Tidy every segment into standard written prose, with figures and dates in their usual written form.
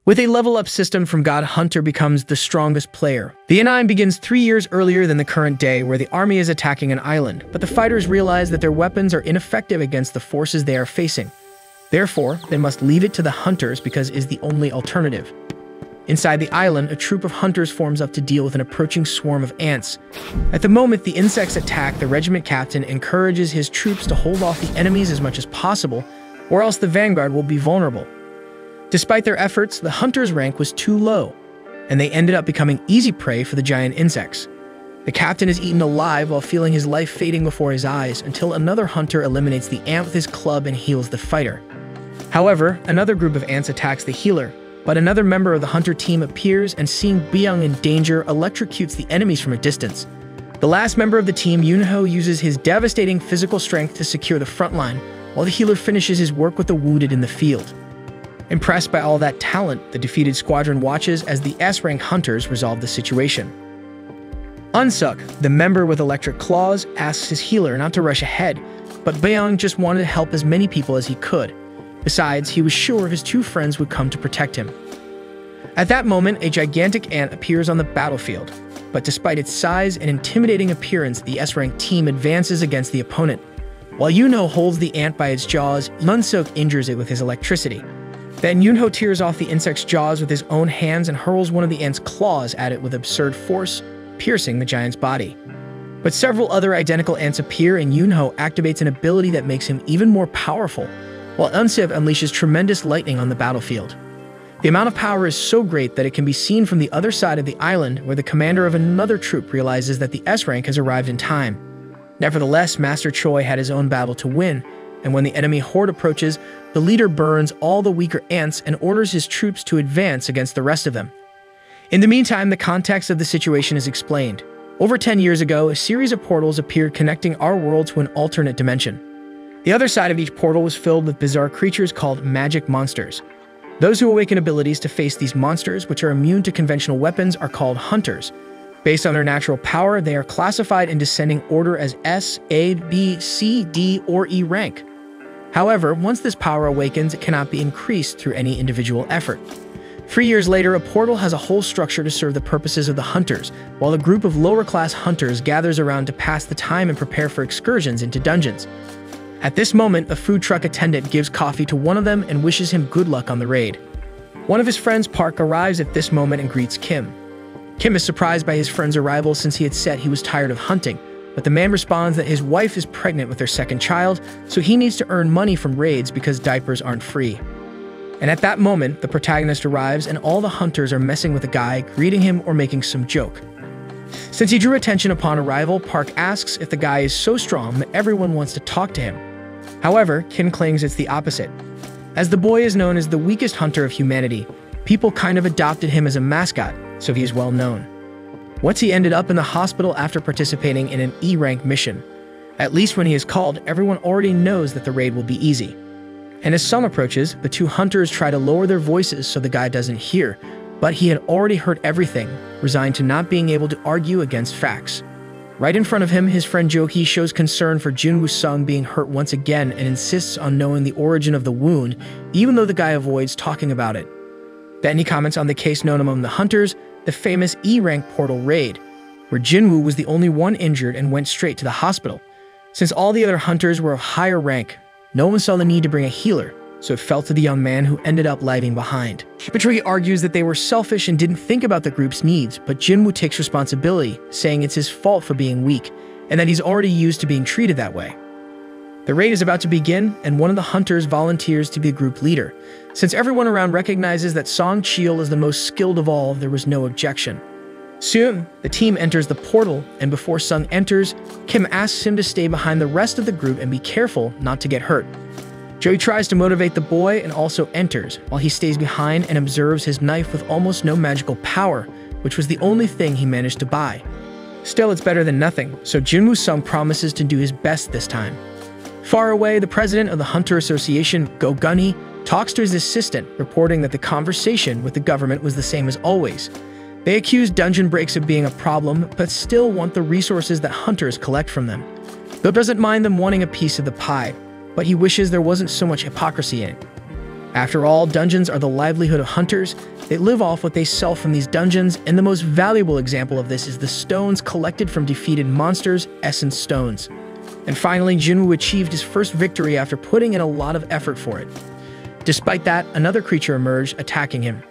With a level-up system from God, Hunter becomes the strongest player. The anime begins 3 years earlier than the current day, where the army is attacking an island, but the fighters realize that their weapons are ineffective against the forces they are facing. Therefore, they must leave it to the hunters because it is the only alternative. Inside the island, a troop of hunters forms up to deal with an approaching swarm of ants. At the moment the insects attack, the regiment captain encourages his troops to hold off the enemies as much as possible, or else the vanguard will be vulnerable. Despite their efforts, the hunters' rank was too low, and they ended up becoming easy prey for the giant insects. The captain is eaten alive while feeling his life fading before his eyes until another hunter eliminates the ant with his club and heals the fighter. However, another group of ants attacks the healer, but another member of the hunter team appears and, seeing Byung in danger, electrocutes the enemies from a distance. The last member of the team, Yunho, uses his devastating physical strength to secure the front line, while the healer finishes his work with the wounded in the field. Impressed by all that talent, the defeated squadron watches as the S-rank hunters resolve the situation. Unsuk, the member with electric claws, asks his healer not to rush ahead, but Byung just wanted to help as many people as he could. Besides, he was sure his two friends would come to protect him. At that moment, a gigantic ant appears on the battlefield, but despite its size and intimidating appearance, the S-rank team advances against the opponent. While Yunho holds the ant by its jaws, Unsuk injures it with his electricity. Then Yunho tears off the insect's jaws with his own hands and hurls one of the ant's claws at it with absurd force, piercing the giant's body. But several other identical ants appear, and Yunho activates an ability that makes him even more powerful, while Unsuk unleashes tremendous lightning on the battlefield. The amount of power is so great that it can be seen from the other side of the island, where the commander of another troop realizes that the S-rank has arrived in time. Nevertheless, Master Choi had his own battle to win, and when the enemy horde approaches, the leader burns all the weaker ants and orders his troops to advance against the rest of them. In the meantime, the context of the situation is explained. Over 10 years ago, a series of portals appeared connecting our world to an alternate dimension. The other side of each portal was filled with bizarre creatures called magic monsters. Those who awaken abilities to face these monsters, which are immune to conventional weapons, are called hunters. Based on their natural power, they are classified in descending order as S, A, B, C, D, or E rank. However, once this power awakens, it cannot be increased through any individual effort. 3 years later, a portal has a whole structure to serve the purposes of the hunters, while a group of lower-class hunters gathers around to pass the time and prepare for excursions into dungeons. At this moment, a food truck attendant gives coffee to one of them and wishes him good luck on the raid. One of his friends, Park, arrives at this moment and greets Kim. Kim is surprised by his friend's arrival since he had said he was tired of hunting, but the man responds that his wife is pregnant with their second child, so he needs to earn money from raids because diapers aren't free. And at that moment, the protagonist arrives and all the hunters are messing with the guy, greeting him or making some joke. Since he drew attention upon arrival, Park asks if the guy is so strong that everyone wants to talk to him. However, Kim claims it's the opposite. As the boy is known as the weakest hunter of humanity, people kind of adopted him as a mascot, so he is well known. Once he ended up in the hospital after participating in an E-rank mission. At least when he is called, everyone already knows that the raid will be easy. And as Sung approaches, the two hunters try to lower their voices so the guy doesn't hear, but he had already heard everything, resigned to not being able to argue against facts. Right in front of him, his friend Jo-hee shows concern for Junwoo Sung being hurt once again and insists on knowing the origin of the wound, even though the guy avoids talking about it. Then he comments on the case known among the hunters, the famous E-rank portal raid, where Jinwoo was the only one injured and went straight to the hospital. Since all the other hunters were of higher rank, no one saw the need to bring a healer, so it fell to the young man who ended up lagging behind. Betrayee argues that they were selfish and didn't think about the group's needs, but Jinwoo takes responsibility, saying it's his fault for being weak, and that he's already used to being treated that way. The raid is about to begin, and one of the hunters volunteers to be a group leader. Since everyone around recognizes that Song Cheol is the most skilled of all, there was no objection. Soon, the team enters the portal, and before Sung enters, Kim asks him to stay behind the rest of the group and be careful not to get hurt. Joey tries to motivate the boy and also enters, while he stays behind and observes his knife with almost no magical power, which was the only thing he managed to buy. Still, it's better than nothing, so Jinwoo Sung promises to do his best this time. Far away, the president of the Hunter Association, Go Gunhee, talks to his assistant, reporting that the conversation with the government was the same as always. They accuse dungeon breaks of being a problem, but still want the resources that hunters collect from them. Go doesn't mind them wanting a piece of the pie, but he wishes there wasn't so much hypocrisy in it. After all, dungeons are the livelihood of hunters. They live off what they sell from these dungeons, and the most valuable example of this is the stones collected from defeated monsters, essence stones. And finally, Jinwoo achieved his first victory after putting in a lot of effort for it. Despite that, another creature emerged, attacking him.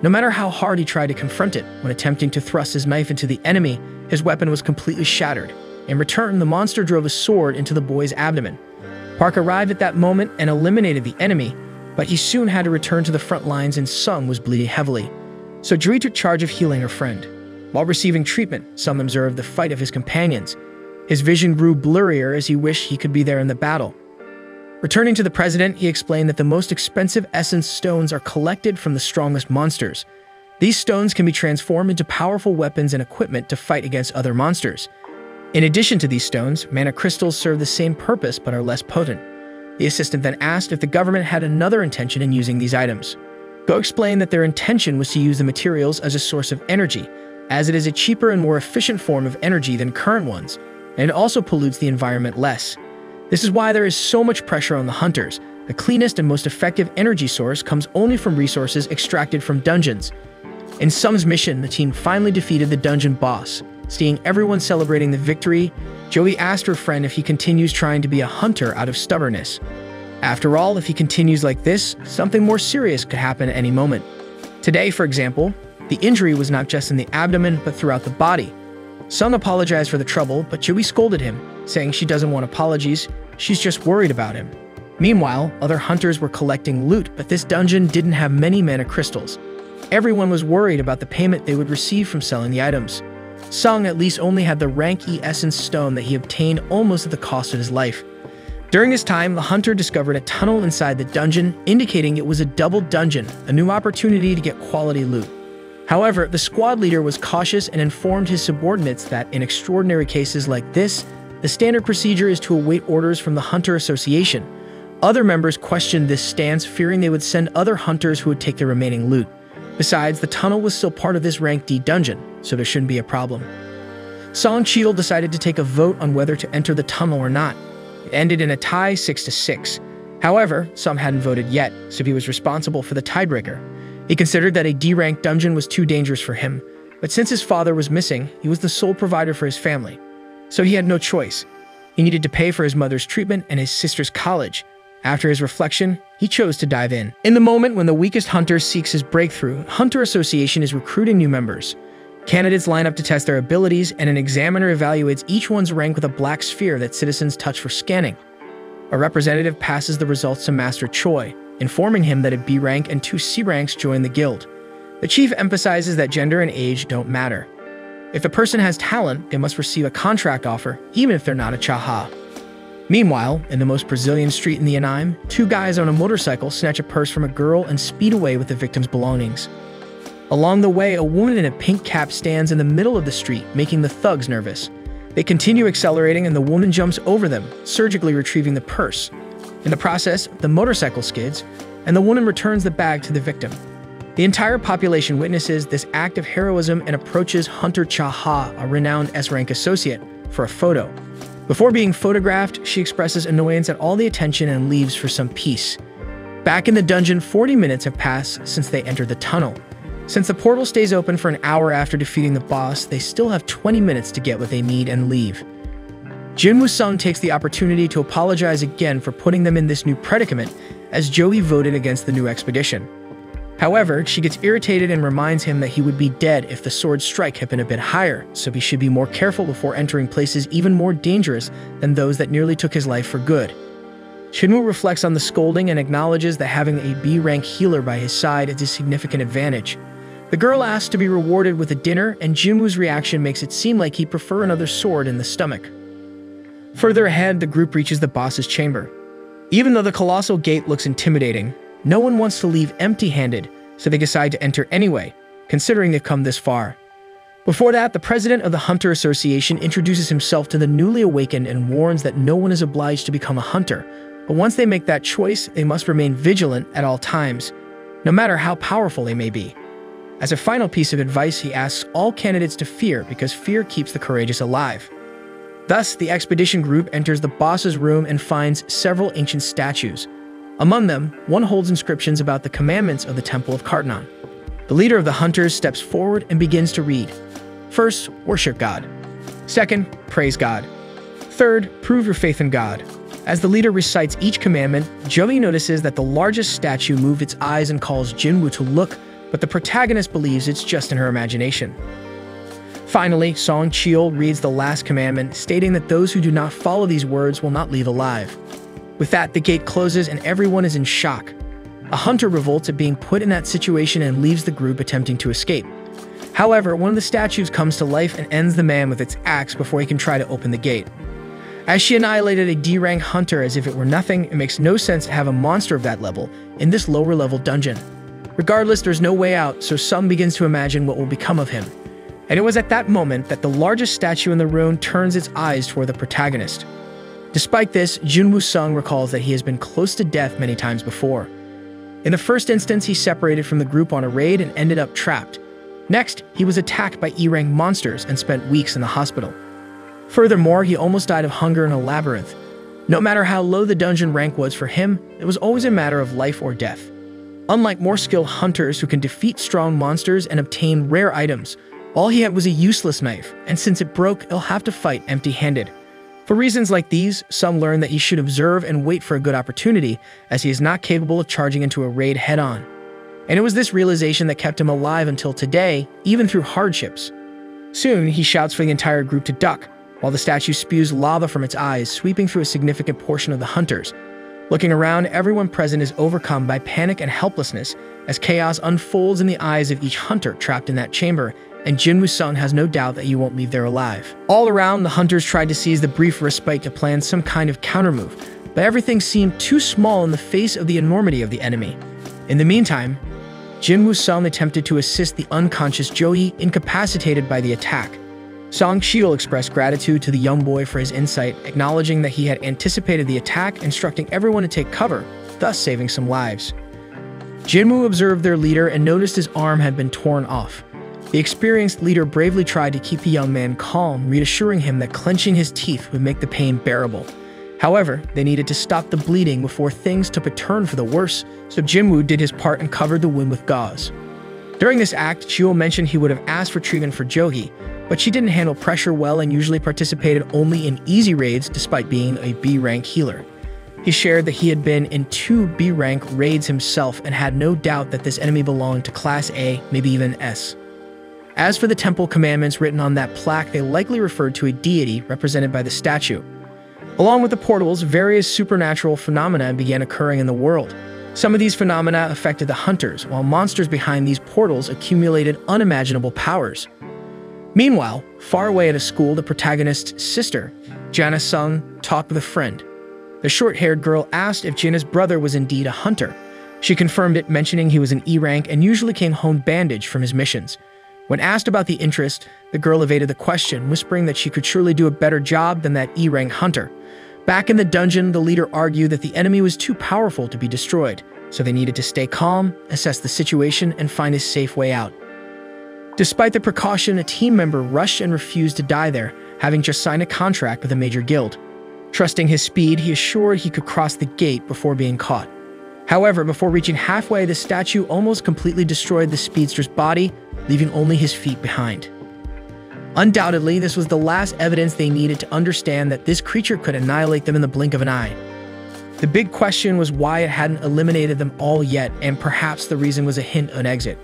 No matter how hard he tried to confront it, when attempting to thrust his knife into the enemy, his weapon was completely shattered. In return, the monster drove a sword into the boy's abdomen. Park arrived at that moment and eliminated the enemy, but he soon had to return to the front lines and Sung was bleeding heavily. So Jui took charge of healing her friend. While receiving treatment, Sung observed the fight of his companions. His vision grew blurrier as he wished he could be there in the battle. Returning to the president, he explained that the most expensive essence stones are collected from the strongest monsters. These stones can be transformed into powerful weapons and equipment to fight against other monsters. In addition to these stones, mana crystals serve the same purpose but are less potent. The assistant then asked if the government had another intention in using these items. Go explained that their intention was to use the materials as a source of energy, as it is a cheaper and more efficient form of energy than current ones, and it also pollutes the environment less. This is why there is so much pressure on the hunters. The cleanest and most effective energy source comes only from resources extracted from dungeons. In Sung's mission, the team finally defeated the dungeon boss. Seeing everyone celebrating the victory, Joey asked her friend if he continues trying to be a hunter out of stubbornness. After all, if he continues like this, something more serious could happen at any moment. Today, for example, the injury was not just in the abdomen, but throughout the body. Sung apologized for the trouble, but Joey scolded him, saying she doesn't want apologies, she's just worried about him. Meanwhile, other hunters were collecting loot, but this dungeon didn't have many mana crystals. Everyone was worried about the payment they would receive from selling the items. Sung at least only had the rank E essence stone that he obtained almost at the cost of his life. During this time, the hunter discovered a tunnel inside the dungeon, indicating it was a double dungeon, a new opportunity to get quality loot. However, the squad leader was cautious and informed his subordinates that in extraordinary cases like this, the standard procedure is to await orders from the Hunter Association. Other members questioned this stance, fearing they would send other hunters who would take the remaining loot. Besides, the tunnel was still part of this rank D dungeon, so there shouldn't be a problem. Song Cheadle decided to take a vote on whether to enter the tunnel or not. It ended in a tie 6-6. However, some hadn't voted yet, so he was responsible for the tiebreaker. He considered that a D-rank dungeon was too dangerous for him, but since his father was missing, he was the sole provider for his family. So he had no choice. He needed to pay for his mother's treatment and his sister's college. After his reflection, he chose to dive in. In the moment when the weakest hunter seeks his breakthrough, Hunter Association is recruiting new members. Candidates line up to test their abilities, and an examiner evaluates each one's rank with a black sphere that citizens touch for scanning. A representative passes the results to Master Choi, informing him that a B rank and 2 C ranks join the guild. The chief emphasizes that gender and age don't matter. If a person has talent, they must receive a contract offer, even if they're not a Chaha. Meanwhile, in the most Brazilian street in the Anaheim, 2 guys on a motorcycle snatch a purse from a girl and speed away with the victim's belongings. Along the way, a woman in a pink cap stands in the middle of the street, making the thugs nervous. They continue accelerating and the woman jumps over them, surgically retrieving the purse. In the process, the motorcycle skids, and the woman returns the bag to the victim. The entire population witnesses this act of heroism and approaches Hunter Chaha, a renowned S-rank associate, for a photo. Before being photographed, she expresses annoyance at all the attention and leaves for some peace. Back in the dungeon, 40 minutes have passed since they entered the tunnel. Since the portal stays open for an hour after defeating the boss, they still have 20 minutes to get what they need and leave. Jinwoo Sung takes the opportunity to apologize again for putting them in this new predicament, as Joey voted against the new expedition. However, she gets irritated and reminds him that he would be dead if the sword strike had been a bit higher, so he should be more careful before entering places even more dangerous than those that nearly took his life for good. Jinwoo reflects on the scolding and acknowledges that having a B-rank healer by his side is a significant advantage. The girl asks to be rewarded with a dinner, and Jinwoo's reaction makes it seem like he'd prefer another sword in the stomach. Further ahead, the group reaches the boss's chamber. Even though the colossal gate looks intimidating, no one wants to leave empty-handed, so they decide to enter anyway, considering they've come this far. Before that, the president of the Hunter Association introduces himself to the newly awakened and warns that no one is obliged to become a hunter, but once they make that choice, they must remain vigilant at all times, no matter how powerful they may be. As a final piece of advice, he asks all candidates to fear because fear keeps the courageous alive. Thus, the expedition group enters the boss's room and finds several ancient statues. Among them, one holds inscriptions about the commandments of the Temple of Kartnan. The leader of the hunters steps forward and begins to read. First, worship God. Second, praise God. Third, prove your faith in God. As the leader recites each commandment, Joey notices that the largest statue moved its eyes and calls Jinwoo to look, but the protagonist believes it's just in her imagination. Finally, Song Cheol reads the last commandment, stating that those who do not follow these words will not leave alive. With that, the gate closes and everyone is in shock. A hunter revolts at being put in that situation and leaves the group attempting to escape. However, one of the statues comes to life and ends the man with its axe before he can try to open the gate. As she annihilated a D-rank hunter as if it were nothing, it makes no sense to have a monster of that level in this lower-level dungeon. Regardless, there's no way out, so Sung begins to imagine what will become of him. And it was at that moment that the largest statue in the room turns its eyes toward the protagonist. Despite this, Jinwoo Sung recalls that he has been close to death many times before. In the first instance, he separated from the group on a raid and ended up trapped. Next, he was attacked by E-rank monsters and spent weeks in the hospital. Furthermore, he almost died of hunger in a labyrinth. No matter how low the dungeon rank was for him, it was always a matter of life or death. Unlike more skilled hunters who can defeat strong monsters and obtain rare items, all he had was a useless knife, and since it broke, he'll have to fight empty-handed. For reasons like these, some learn that he should observe and wait for a good opportunity, as he is not capable of charging into a raid head-on. And it was this realization that kept him alive until today, even through hardships. Soon, he shouts for the entire group to duck, while the statue spews lava from its eyes, sweeping through a significant portion of the hunters. Looking around, everyone present is overcome by panic and helplessness as chaos unfolds in the eyes of each hunter trapped in that chamber, and Jinwoo Sung has no doubt that you won't leave there alive. All around, the hunters tried to seize the brief respite to plan some kind of countermove, but everything seemed too small in the face of the enormity of the enemy. In the meantime, Jinwoo Sung attempted to assist the unconscious Joey, incapacitated by the attack. Song Cheol expressed gratitude to the young boy for his insight, acknowledging that he had anticipated the attack, instructing everyone to take cover, thus saving some lives. Jinwoo observed their leader and noticed his arm had been torn off. The experienced leader bravely tried to keep the young man calm, reassuring him that clenching his teeth would make the pain bearable. However, they needed to stop the bleeding before things took a turn for the worse, so Jinwoo did his part and covered the wound with gauze. During this act, Cheol mentioned he would have asked for treatment for Jogi, but she didn't handle pressure well and usually participated only in easy raids despite being a B-rank healer. He shared that he had been in 2 B-rank raids himself and had no doubt that this enemy belonged to Class A, maybe even S. As for the temple commandments written on that plaque, they likely referred to a deity represented by the statue. Along with the portals, various supernatural phenomena began occurring in the world. Some of these phenomena affected the hunters, while monsters behind these portals accumulated unimaginable powers. Meanwhile, far away at a school, the protagonist's sister, Jana Sung, talked with a friend. The short-haired girl asked if Jana's brother was indeed a hunter. She confirmed it, mentioning he was an E-rank and usually came home bandaged from his missions. When asked about the interest, the girl evaded the question, whispering that she could surely do a better job than that E-rank hunter. Back in the dungeon, the leader argued that the enemy was too powerful to be destroyed, so they needed to stay calm, assess the situation, and find a safe way out. Despite the precaution, a team member rushed and refused to die there, having just signed a contract with a major guild. Trusting his speed, he assured he could cross the gate before being caught. However, before reaching halfway, the statue almost completely destroyed the speedster's body, leaving only his feet behind. Undoubtedly, this was the last evidence they needed to understand that this creature could annihilate them in the blink of an eye. The big question was why it hadn't eliminated them all yet, and perhaps the reason was a hint of an exit.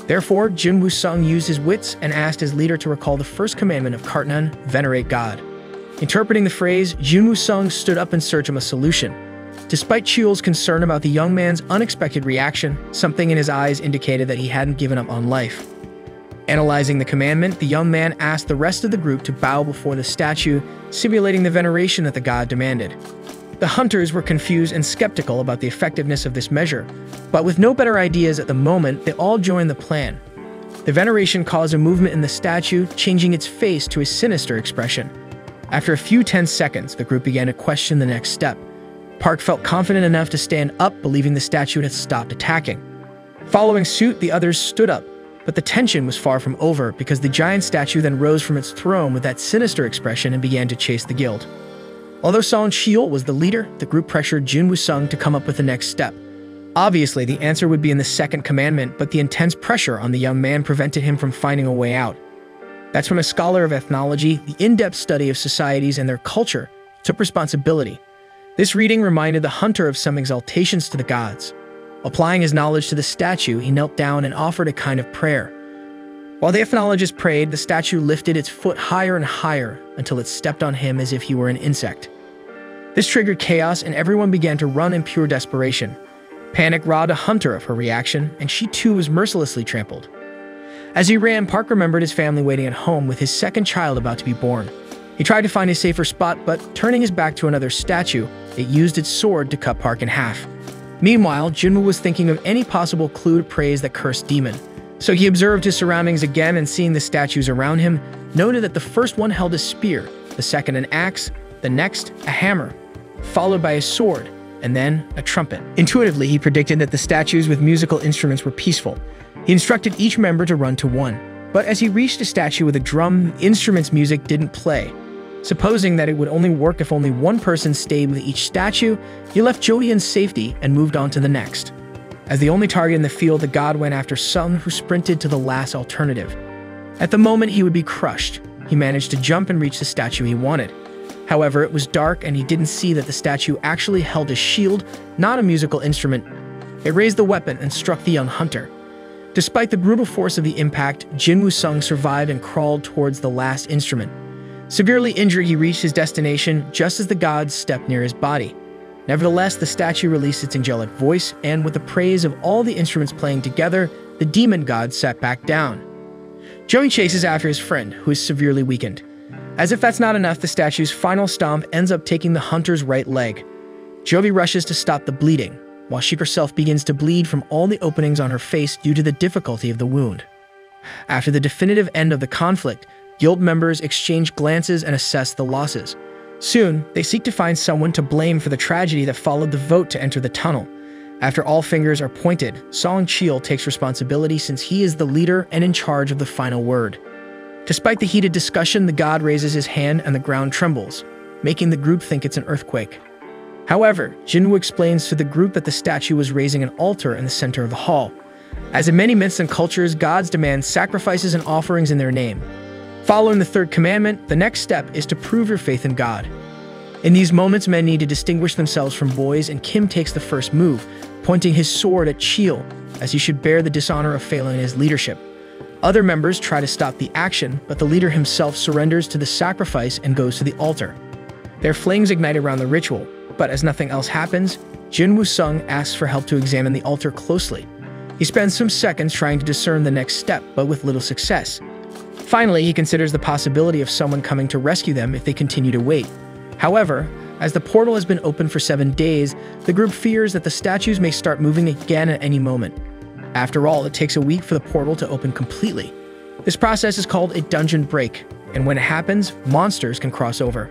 Therefore, Jinwoo Sung used his wits and asked his leader to recall the first commandment of Kartnan, venerate God. Interpreting the phrase, Jinwoo Sung stood up in search of a solution. Despite Cheol's concern about the young man's unexpected reaction, something in his eyes indicated that he hadn't given up on life. Analyzing the commandment, the young man asked the rest of the group to bow before the statue, simulating the veneration that the god demanded. The hunters were confused and skeptical about the effectiveness of this measure, but with no better ideas at the moment, they all joined the plan. The veneration caused a movement in the statue, changing its face to a sinister expression. After a few tense seconds, the group began to question the next step. Park felt confident enough to stand up, believing the statue had stopped attacking. Following suit, the others stood up, but the tension was far from over because the giant statue then rose from its throne with that sinister expression and began to chase the guild. Although Song Cheol was the leader, the group pressured Jin Woo-sung to come up with the next step. Obviously, the answer would be in the second commandment, but the intense pressure on the young man prevented him from finding a way out. That's when a scholar of ethnology, the in-depth study of societies and their culture, took responsibility. This reading reminded the hunter of some exaltations to the gods. Applying his knowledge to the statue, he knelt down and offered a kind of prayer. While the ethnologist prayed, the statue lifted its foot higher and higher until it stepped on him as if he were an insect. This triggered chaos, and everyone began to run in pure desperation. Panic robbed a hunter of her reaction, and she too was mercilessly trampled. As he ran, Park remembered his family waiting at home with his second child about to be born. He tried to find a safer spot, but turning his back to another statue, it used its sword to cut Park in half. Meanwhile, Jinwoo was thinking of any possible clue to praise that cursed demon. So he observed his surroundings again, and seeing the statues around him, noted that the first one held a spear, the second an axe, the next a hammer, followed by a sword, and then a trumpet. Intuitively, he predicted that the statues with musical instruments were peaceful. He instructed each member to run to one. But as he reached a statue with a drum, the instrument's music didn't play. Supposing that it would only work if only one person stayed with each statue, he left Joey in safety and moved on to the next. As the only target in the field, the god went after Sung, who sprinted to the last alternative. At the moment he would be crushed, he managed to jump and reach the statue he wanted. However, it was dark and he didn't see that the statue actually held a shield, not a musical instrument. It raised the weapon and struck the young hunter. Despite the brutal force of the impact, Jin Woo-sung survived and crawled towards the last instrument. Severely injured, he reached his destination just as the god stepped near his body. Nevertheless, the statue released its angelic voice, and with the praise of all the instruments playing together, the demon god sat back down. Joey chases after his friend, who is severely weakened. As if that's not enough, the statue's final stomp ends up taking the hunter's right leg. Jovi rushes to stop the bleeding, while she herself begins to bleed from all the openings on her face due to the difficulty of the wound. After the definitive end of the conflict, guild members exchange glances and assess the losses. Soon, they seek to find someone to blame for the tragedy that followed the vote to enter the tunnel. After all fingers are pointed, Song Cheol takes responsibility since he is the leader and in charge of the final word. Despite the heated discussion, the god raises his hand and the ground trembles, making the group think it's an earthquake. However, Jinwoo explains to the group that the statue was raising an altar in the center of the hall. As in many myths and cultures, gods demand sacrifices and offerings in their name. Following the third commandment, the next step is to prove your faith in God. In these moments, men need to distinguish themselves from boys, and Kim takes the first move, pointing his sword at Cheol, as he should bear the dishonor of failing in his leadership. Other members try to stop the action, but the leader himself surrenders to the sacrifice and goes to the altar. Their flames ignite around the ritual, but as nothing else happens, Jin Woo-sung asks for help to examine the altar closely. He spends some seconds trying to discern the next step, but with little success. Finally, he considers the possibility of someone coming to rescue them if they continue to wait. However, as the portal has been open for 7 days, the group fears that the statues may start moving again at any moment. After all, it takes a week for the portal to open completely. This process is called a dungeon break, and when it happens, monsters can cross over.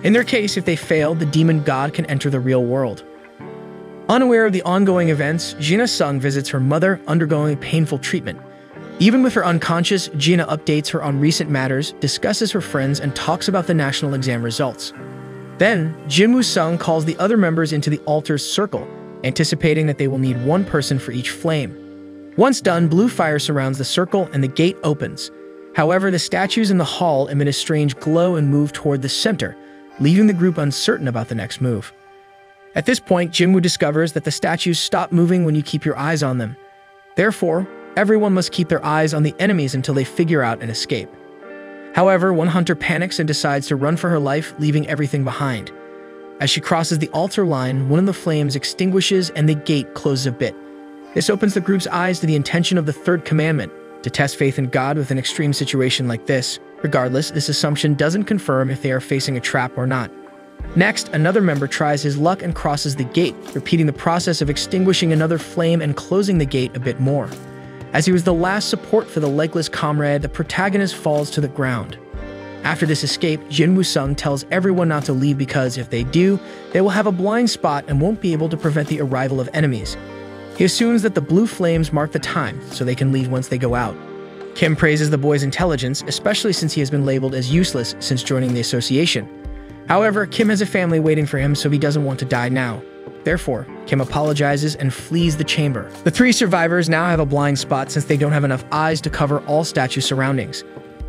In their case, if they fail, the demon god can enter the real world. Unaware of the ongoing events, Gina Sung visits her mother, undergoing painful treatment. Even with her unconscious, Gina updates her on recent matters, discusses her friends, and talks about the national exam results. Then, Jin Woo-sung calls the other members into the altar's circle, anticipating that they will need one person for each flame. Once done, blue fire surrounds the circle and the gate opens. However, the statues in the hall emit a strange glow and move toward the center, leaving the group uncertain about the next move. At this point, Jinwoo discovers that the statues stop moving when you keep your eyes on them. Therefore, everyone must keep their eyes on the enemies until they figure out an escape. However, one hunter panics and decides to run for her life, leaving everything behind. As she crosses the altar line, one of the flames extinguishes and the gate closes a bit. This opens the group's eyes to the intention of the third commandment, to test faith in God with an extreme situation like this. Regardless, this assumption doesn't confirm if they are facing a trap or not. Next, another member tries his luck and crosses the gate, repeating the process of extinguishing another flame and closing the gate a bit more. As he was the last support for the legless comrade, the protagonist falls to the ground. After this escape, Jin Woo-sung tells everyone not to leave because if they do, they will have a blind spot and won't be able to prevent the arrival of enemies. He assumes that the blue flames mark the time, so they can leave once they go out. Kim praises the boy's intelligence, especially since he has been labeled as useless since joining the association. However, Kim has a family waiting for him, so he doesn't want to die now. Therefore, Kim apologizes and flees the chamber. The three survivors now have a blind spot since they don't have enough eyes to cover all statue surroundings.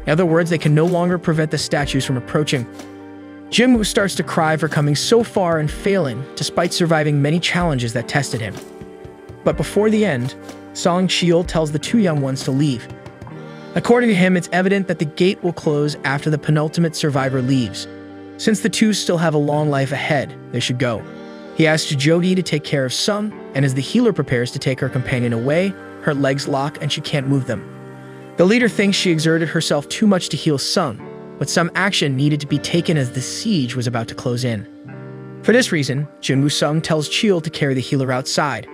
In other words, they can no longer prevent the statues from approaching. Jinwoo starts to cry for coming so far and failing, despite surviving many challenges that tested him. But before the end, Song Cheol tells the two young ones to leave. According to him, it's evident that the gate will close after the penultimate survivor leaves. Since the two still have a long life ahead, they should go. He asks Jogi to take care of Sung, and as the healer prepares to take her companion away, her legs lock and she can't move them. The leader thinks she exerted herself too much to heal Sung, but some action needed to be taken as the siege was about to close in. For this reason, Jinwoo Sung tells Cheol to carry the healer outside.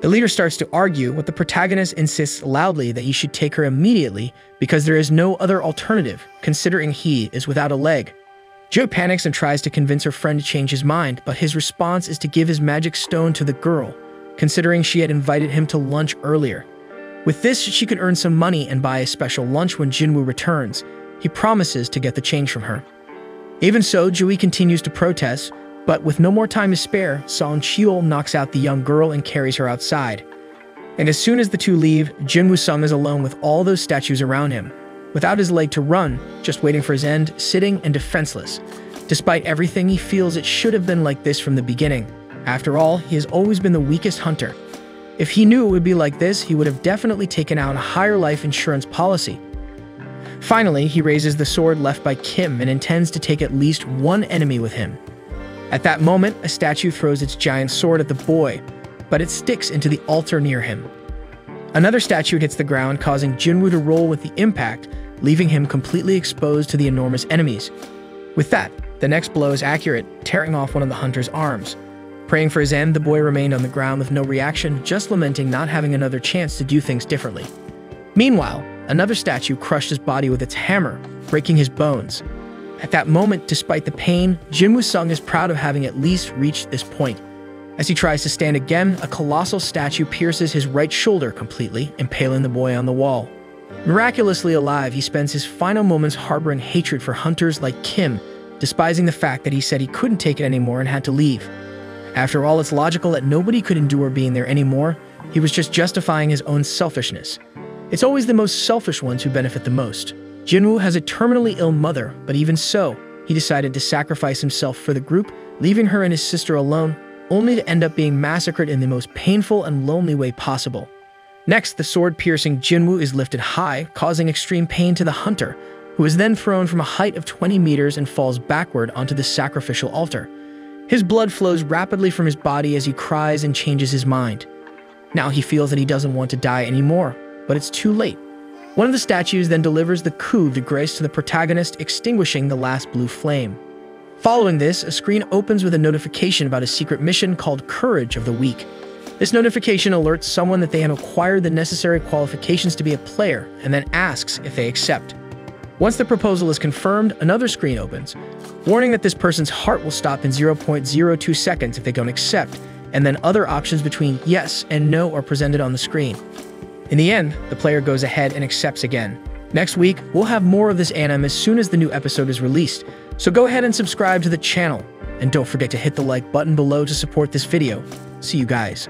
The leader starts to argue, but the protagonist insists loudly that he should take her immediately because there is no other alternative, considering he is without a leg. Jo panics and tries to convince her friend to change his mind, but his response is to give his magic stone to the girl, considering she had invited him to lunch earlier. With this, she could earn some money and buy a special lunch when Jinwoo returns. He promises to get the change from her. Even so, Jui continues to protest, but with no more time to spare, Song Cheol knocks out the young girl and carries her outside. And as soon as the two leave, Jinwoo Sung is alone with all those statues around him. Without his leg to run, just waiting for his end, sitting and defenseless. Despite everything, he feels it should have been like this from the beginning. After all, he has always been the weakest hunter. If he knew it would be like this, he would have definitely taken out a higher life insurance policy. Finally, he raises the sword left by Kim and intends to take at least one enemy with him. At that moment, a statue throws its giant sword at the boy, but it sticks into the altar near him. Another statue hits the ground, causing Jinwoo to roll with the impact, leaving him completely exposed to the enormous enemies. With that, the next blow is accurate, tearing off one of the hunter's arms. Praying for his end, the boy remained on the ground with no reaction, just lamenting not having another chance to do things differently. Meanwhile, another statue crushed his body with its hammer, breaking his bones. At that moment, despite the pain, Jinwoo Sung is proud of having at least reached this point. As he tries to stand again, a colossal statue pierces his right shoulder completely, impaling the boy on the wall. Miraculously alive, he spends his final moments harboring hatred for hunters like Kim, despising the fact that he said he couldn't take it anymore and had to leave. After all, it's logical that nobody could endure being there anymore. He was just justifying his own selfishness. It's always the most selfish ones who benefit the most. Jinwoo has a terminally ill mother, but even so, he decided to sacrifice himself for the group, leaving her and his sister alone, only to end up being massacred in the most painful and lonely way possible. Next, the sword-piercing Jinwoo is lifted high, causing extreme pain to the hunter, who is then thrown from a height of 20 meters and falls backward onto the sacrificial altar. His blood flows rapidly from his body as he cries and changes his mind. Now he feels that he doesn't want to die anymore, but it's too late. One of the statues then delivers the coup de grace to the protagonist, extinguishing the last blue flame. Following this, a screen opens with a notification about a secret mission called Courage of the Weak. This notification alerts someone that they have acquired the necessary qualifications to be a player, and then asks if they accept. Once the proposal is confirmed, another screen opens, warning that this person's heart will stop in 0.02 seconds if they don't accept, and then other options between yes and no are presented on the screen. In the end, the player goes ahead and accepts again. Next week, we'll have more of this anime as soon as the new episode is released, so go ahead and subscribe to the channel, and don't forget to hit the like button below to support this video. See you guys.